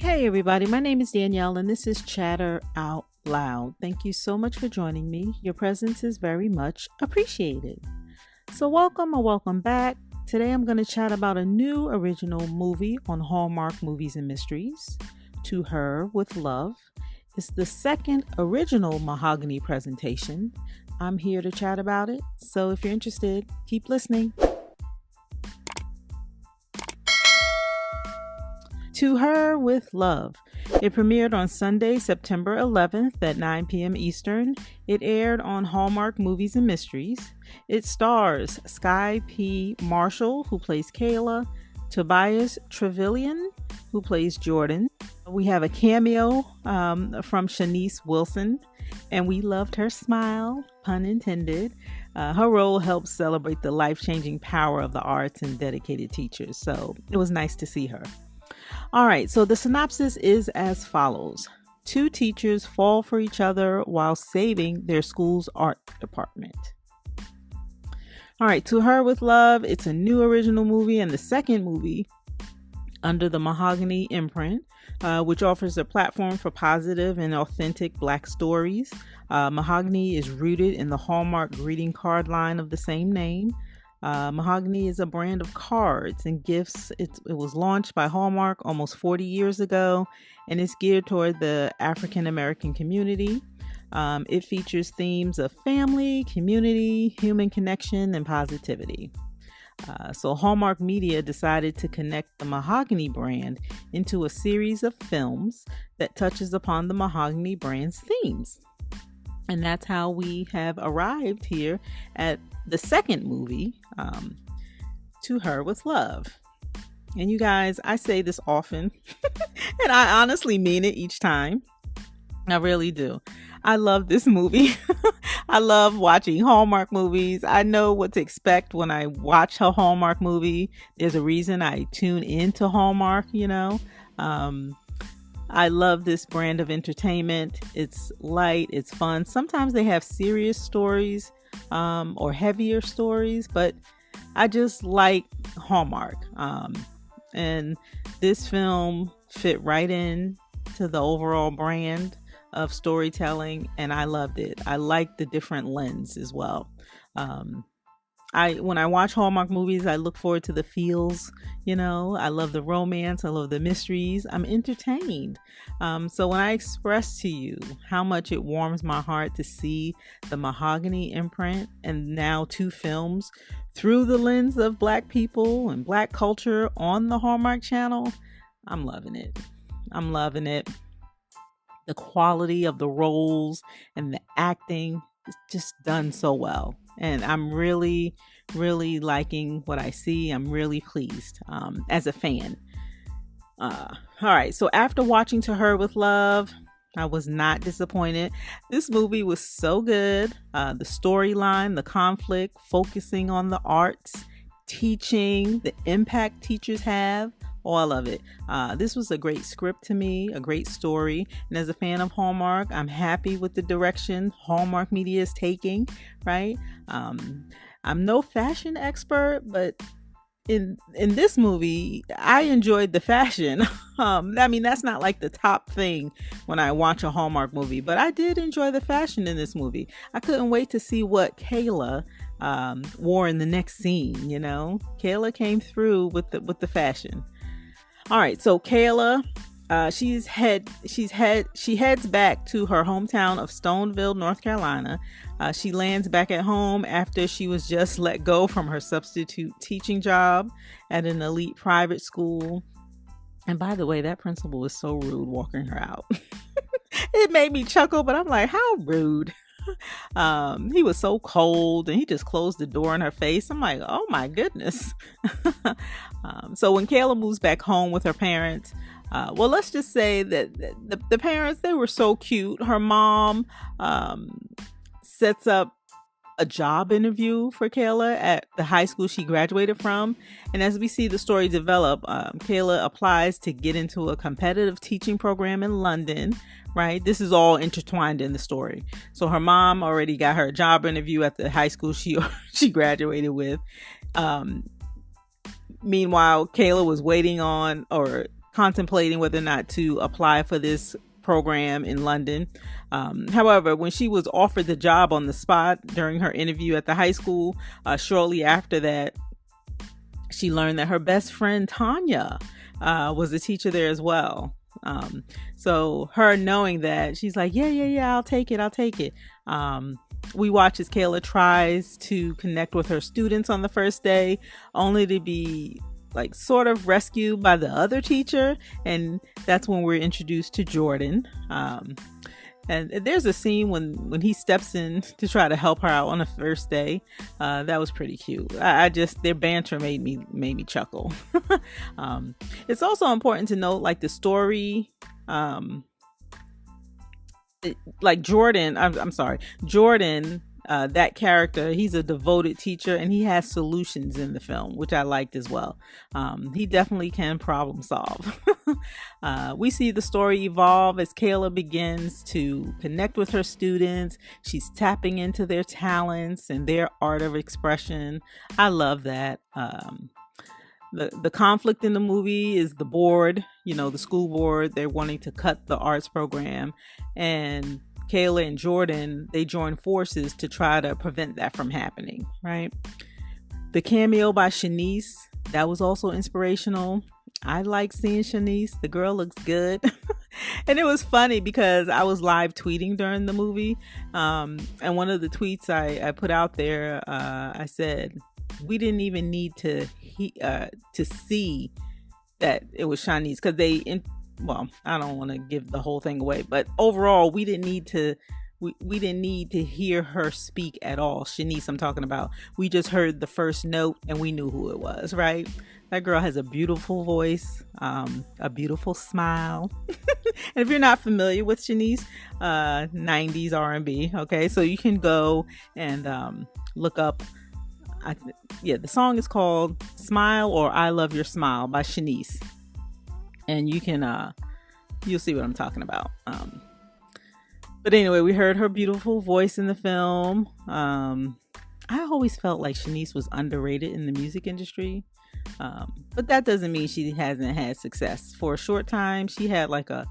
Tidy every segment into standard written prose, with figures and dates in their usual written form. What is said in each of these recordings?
Hey everybody, my name is Danielle and this is Chatter Out Loud. Thank you so much for joining me. Your presence is very much appreciated. So welcome or welcome back. Today I'm going to chat about a new original movie on Hallmark Movies and Mysteries, To Her with Love. It's the second original Mahogany presentation. I'm here to chat about it, so if you're interested, keep listening. To Her with Love. It premiered on Sunday, September 11th at 9 p.m. Eastern. It aired on Hallmark Movies and Mysteries. It stars Skye P. Marshall, who plays Kayla, Tobias Truvillion, who plays Jordan. We have a cameo from Shanice Wilson, and we loved her smile, pun intended. Her role helps celebrate the life-changing power of the arts and dedicated teachers, so it was nice to see her. All right, so the synopsis is as follows. Two teachers fall for each other while saving their school's art department. All right, To Her with Love. It's a new original movie and the second movie under the Mahogany imprint, which offers a platform for positive and authentic Black stories. Mahogany is rooted in the Hallmark greeting card line of the same name. Mahogany is a brand of cards and gifts. It was launched by Hallmark almost 40 years ago, and it's geared toward the African American community. It features themes of family, community, human connection, and positivity. So Hallmark Media decided to connect the Mahogany brand into a series of films that touches upon the Mahogany brand's themes. And that's how we have arrived here at the second movie, To Her with Love. And you guys, I say this often, and I honestly mean it each time. I really do. I love this movie. I love watching Hallmark movies. I know what to expect when I watch a Hallmark movie. There's a reason I tune into Hallmark, I love this brand of entertainment. It's light, it's fun. Sometimes they have serious stories or heavier stories, but I just like Hallmark. And this film fit right in to the overall brand of storytelling, and I loved it. I like the different lens as well. When I watch Hallmark movies, I look forward to the feels, I love the romance. I love the mysteries. I'm entertained. So when I express to you how much it warms my heart to see the Mahogany imprint and now two films through the lens of Black people and Black culture on the Hallmark Channel, I'm loving it. I'm loving it. The quality of the roles and the acting is just done so well. And I'm really, really liking what I see. I'm really pleased as a fan. All right. So after watching To Her with Love, I was not disappointed. This movie was so good. The storyline, the conflict, focusing on the arts, teaching, the impact teachers have. All of it. This was a great script to me, a great story. And as a fan of Hallmark, I'm happy with the direction Hallmark Media is taking, right? I'm no fashion expert, but in this movie, I enjoyed the fashion. That's not like the top thing when I watch a Hallmark movie, but I did enjoy the fashion in this movie. I couldn't wait to see what Kayla wore in the next scene, Kayla came through with the fashion. All right, so Kayla, she heads back to her hometown of Stoneville, North Carolina. She lands back at home after she was just let go from her substitute teaching job at an elite private school. And by the way, that principal was so rude walking her out. It made me chuckle, but I'm like, how rude. He was so cold and he just closed the door in her face. I'm like, oh my goodness. So when Kayla moves back home with her parents, let's just say that the parents, they were so cute. Her mom sets up a job interview for Kayla at the high school she graduated from. And as we see the story develop, Kayla applies to get into a competitive teaching program in London, right? This is all intertwined in the story. So her mom already got her a job interview at the high school she graduated with. Meanwhile, Kayla was waiting on or contemplating whether or not to apply for this program in London. However, when she was offered the job on the spot during her interview at the high school, shortly after that, she learned that her best friend Tanya was a teacher there as well. So her knowing that, she's like, yeah, I'll take it. We watch as Kayla tries to connect with her students on the first day, only to be like sort of rescued by the other teacher. And that's when we're introduced to Jordan. And there's a scene when he steps in to try to help her out on the first day. That was pretty cute. I just, their banter made me chuckle. It's also important to note, like, the story, like Jordan, I'm sorry, Jordan, that character, he's a devoted teacher and he has solutions in the film, which I liked as well. He definitely can problem solve. We see the story evolve as Kayla begins to connect with her students. She's tapping into their talents and their art of expression. I love that. The conflict in the movie is the board, the school board. They're wanting to cut the arts program, and Kayla and Jordan, they join forces to try to prevent that from happening, right? The cameo by Shanice, that was also inspirational. I like seeing Shanice. The girl looks good. And it was funny because I was live tweeting during the movie. And one of the tweets I put out there, I said, we didn't even need to see that it was Shanice, because well, I don't want to give the whole thing away, but overall, we didn't need to hear her speak at all. Shanice, I'm talking about. We just heard the first note and we knew who it was, right? That girl has a beautiful voice, a beautiful smile. And if you're not familiar with Shanice, 90s R&B, okay, so you can go and look up. The song is called "Smile" or "I Love Your Smile" by Shanice. And you can, you'll see what I'm talking about. But anyway, we heard her beautiful voice in the film. I always felt like Shanice was underrated in the music industry. But that doesn't mean she hasn't had success. For a short time, she had like a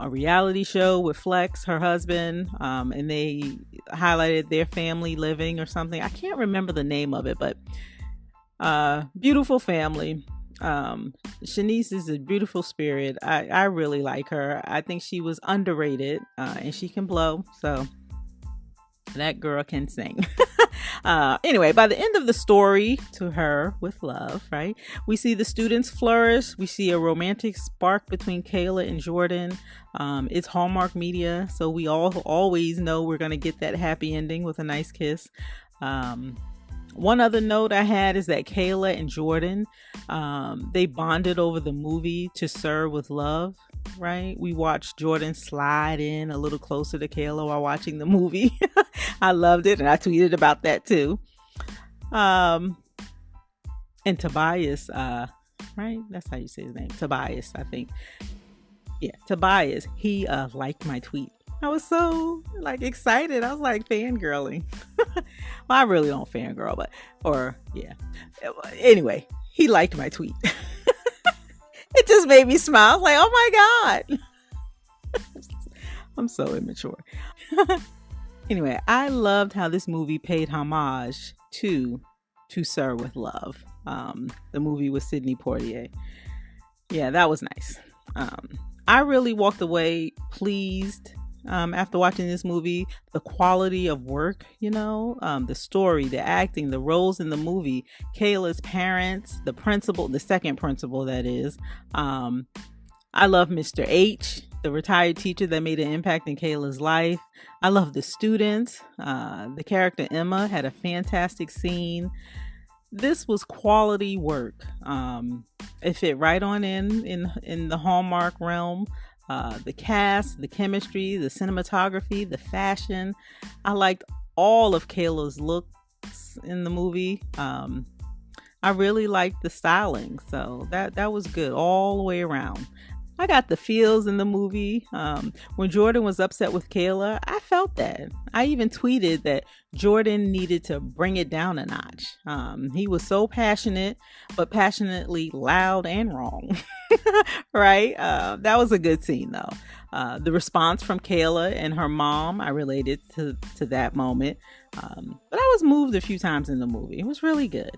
reality show with Flex, her husband, and they highlighted their family living or something. I can't remember the name of it, but beautiful family. Shanice is a beautiful spirit. I really like her. I think she was underrated, and she can blow. So that girl can sing. Anyway, by the end of the story, To Her with Love, right? We see the students flourish. We see a romantic spark between Kayla and Jordan. It's Hallmark Media, so we all always know we're going to get that happy ending with a nice kiss. One other note I had is that Kayla and Jordan, they bonded over the movie To Sir with Love, right? We watched Jordan slide in a little closer to Kayla while watching the movie. I loved it, and I tweeted about that too. And Tobias, right? That's how you say his name. Tobias, I think. Yeah, Tobias, he liked my tweet. I was so excited. I was like fangirling. Well, I really don't fangirl, Anyway, he liked my tweet. It just made me smile. I was like, oh my God. I'm so immature. Anyway, I loved how this movie paid homage to Sir with Love. The movie with Sidney Poitier. Yeah, that was nice. I really walked away pleased after watching this movie. The quality of work, the story, the acting, the roles in the movie, Kayla's parents, the principal, the second principal, that is. I love Mr. H, the retired teacher that made an impact in Kayla's life. I love the students. The character Emma had a fantastic scene. This was quality work. It fit right on in the Hallmark realm. The cast, the chemistry, the cinematography, the fashion. I liked all of Kayla's looks in the movie. I really liked the styling. So that was good all the way around. I got the feels in the movie. When Jordan was upset with Kayla, I felt that. I even tweeted that Jordan needed to bring it down a notch. He was so passionate, but passionately loud and wrong. Right? That was a good scene, though. The response from Kayla and her mom, I related to that moment. But I was moved a few times in the movie. It was really good.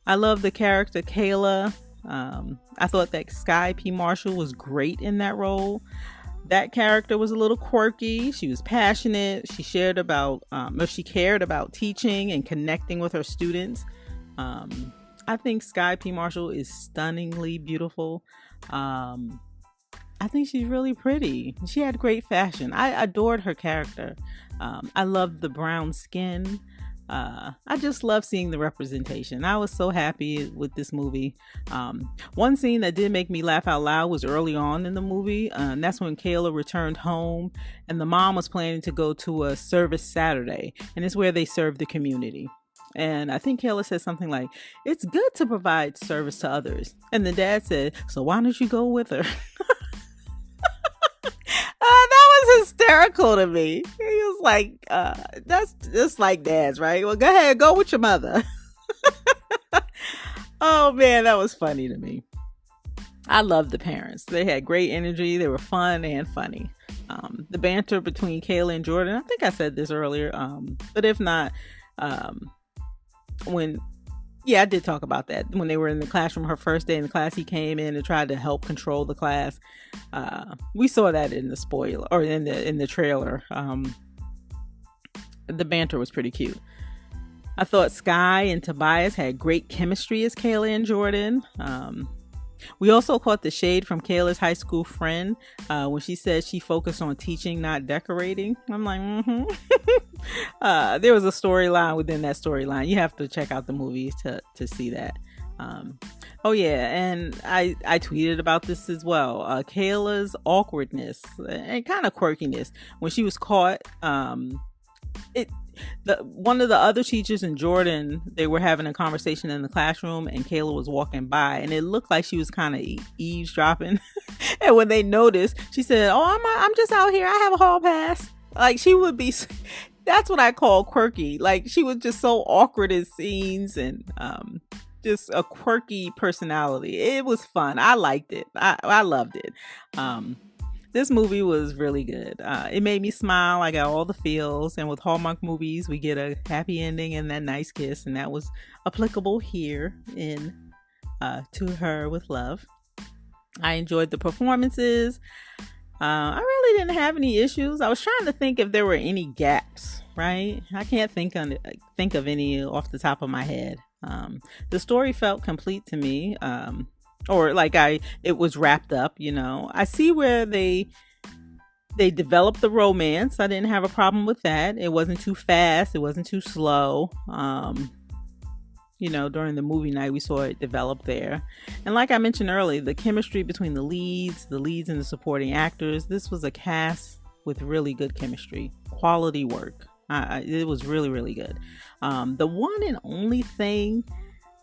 I love the character Kayla. I thought that Skye P. Marshall was great in that role. That character was a little quirky. She was passionate. She cared about teaching and connecting with her students. I think Skye P. Marshall is stunningly beautiful. I think she's really pretty. She had great fashion. I adored her character. I loved the brown skin. I just love seeing the representation. I was so happy with this movie. One scene that did make me laugh out loud was early on in the movie. And that's when Kayla returned home and the mom was planning to go to a service Saturday. And it's where they serve the community. And I think Kayla said something like, "It's good to provide service to others." And the dad said, "So why don't you go with her?" That was hysterical to me. He was like, that's just like dads, right? Well, go ahead, go with your mother. Oh man, that was funny to me. I love the parents. They had great energy. They were fun and funny. The banter between Kayla and Jordan, I think I said this earlier, but if not, I did talk about that. When they were in the classroom, her first day in the class, he came in and tried to help control the class. We saw that in the spoiler or in the trailer. The banter was pretty cute. I thought Skye and Tobias had great chemistry as Kayla and Jordan. We also caught the shade from Kayla's high school friend when she said she focused on teaching, not decorating. I'm like, there was a storyline within that storyline. You have to check out the movie to see that. Oh yeah, and I tweeted about this as well. Kayla's awkwardness and kind of quirkiness when she was caught. One of the other teachers and Jordan, they were having a conversation in the classroom and Kayla was walking by and it looked like she was kind of eavesdropping. And when they noticed, she said, "Oh, I'm just out here. I have a hall pass." Like she would be, that's what I call quirky. Like she was just so awkward in scenes and just a quirky personality. It was fun. I liked it. I loved it. This movie was really good. It made me smile. I got all the feels. And with Hallmark movies, we get a happy ending and that nice kiss. And that was applicable here in To Her With Love. I enjoyed the performances. I really didn't have any issues. I was trying to think if there were any gaps, right? I can't think of any off the top of my head. The story felt complete to me. Or like it was wrapped up, you know. I see where they developed the romance. I didn't have a problem with that. It wasn't too fast. It wasn't too slow. During the movie night, we saw it develop there. And like I mentioned earlier, the chemistry between the leads and the supporting actors. This was a cast with really good chemistry, quality work. It was really, really good. The one and only thing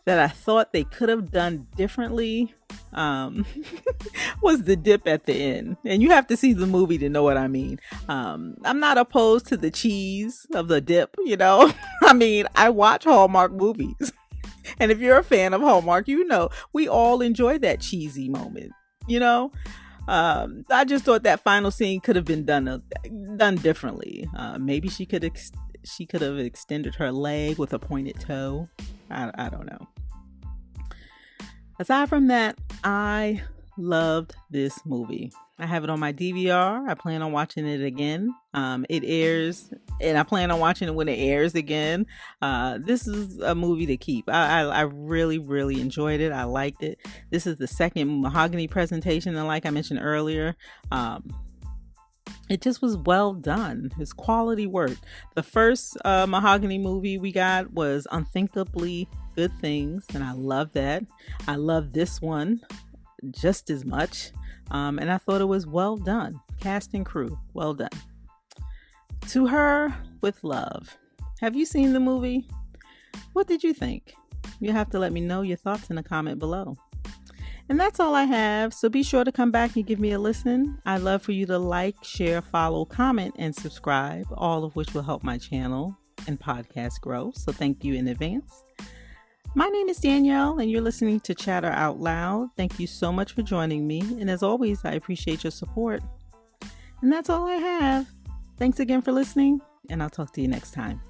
that I thought they could have done differently was the dip at the end. And you have to see the movie to know what I mean. I'm not opposed to the cheese of the dip, you know. I mean, I watch Hallmark movies. And if you're a fan of Hallmark, you know, we all enjoy that cheesy moment, you know. I just thought that final scene could have been done differently. Maybe she could have extended her leg with a pointed toe. I don't know. Aside from that, I loved this movie. I have it on my DVR. I plan on watching it again. It airs, and I plan on watching it when it airs again. This is a movie to keep. I really, really enjoyed it. I liked it. This is the second Mahogany presentation, and like I mentioned earlier, it just was well done. It's quality work. The first Mahogany movie we got was Unthinkably Good Things, and I love that. I love this one just as much. And I thought it was well done. Cast and crew, well done. To Her With Love. Have you seen the movie? What did you think? You have to let me know your thoughts in the comment below. And that's all I have. So be sure to come back and give me a listen. I'd love for you to like, share, follow, comment, and subscribe, all of which will help my channel and podcast grow. So thank you in advance. My name is Danielle, and you're listening to Chatter Out Loud. Thank you so much for joining me. And as always, I appreciate your support. And that's all I have. Thanks again for listening, and I'll talk to you next time.